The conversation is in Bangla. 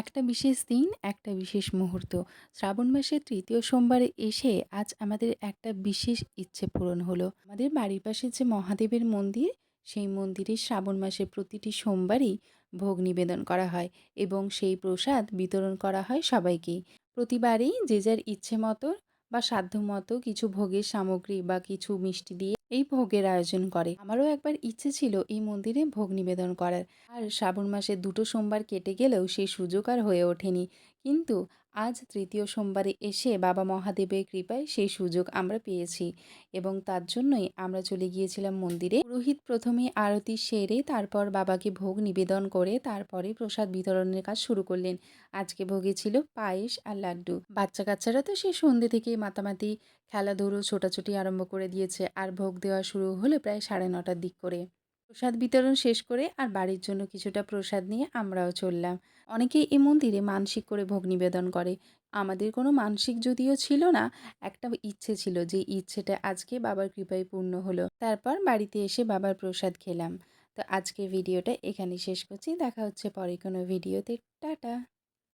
একটা বিশেষ দিন, একটা বিশেষ মুহূর্ত। শ্রাবণ মাসের ৩য় সোমবারে এসে আজ আমাদের একটা বিশেষ ইচ্ছে পূরণ হলো। আমাদের বাড়ির পাশে যে মহাদেবের মন্দির, সেই মন্দিরে শ্রাবণ মাসের প্রতিটি সোমবারই ভোগ নিবেদন করা হয় এবং সেই প্রসাদ বিতরণ করা হয় সবাইকেই। প্রতিবারেই যে যার ইচ্ছে মতো বা সাধ্যমতো কিছু ভোগের সামগ্রী বা কিছু মিষ্টি দিয়ে এই ভোগের আয়োজন করে। আমারও একবার ইচ্ছে ছিল এই মন্দিরে ভোগ নিবেদন করার। আর শ্রাবণ মাসের ২টো সোমবার কেটে গেলেও সেই সুযোগ আর হয়ে ওঠেনি। কিন্তু আজ ৩য় সোমবারে এসে বাবা মহাদেবের কৃপায় সেই সুযোগ আমরা পেয়েছি এবং তার জন্যই আমরা চলে গিয়েছিলাম মন্দিরে। পুরোহিত প্রথমে আরতি সেরে তারপর বাবাকে ভোগ নিবেদন করে তারপরে প্রসাদ বিতরণের কাজ শুরু করলেন। আজকে ভোগে ছিল পায়েস আর লাড্ডু। বাচ্চা-কাচ্চারা তো সেই সন্ধ্যে থেকেই মাতামাতি খেলাধুলো ছোটাছুটি আরম্ভ করে দিয়েছে আর ভোগ দেওয়া শুরু হলো প্রায় ৯:৩০টার দিক করে। প্রসাদ বিতরণ শেষ করে আর বাড়ির জন্য কিছুটা প্রসাদ নিয়ে আমরাও চললাম। অনেকেই এই মন্দিরে মানসিক করে ভোগ নিবেদন করে। আমাদের কোনো মানসিক যদিও ছিল না, একটা ইচ্ছে ছিল যে ইচ্ছেটা আজকে বাবার কৃপায় পূর্ণ হলো। তারপর বাড়িতে এসে বাবার প্রসাদ খেলাম। তো আজকের ভিডিওটা এখানেই শেষ করছি। দেখা হচ্ছে পরে কোনো ভিডিওতে। টাটা।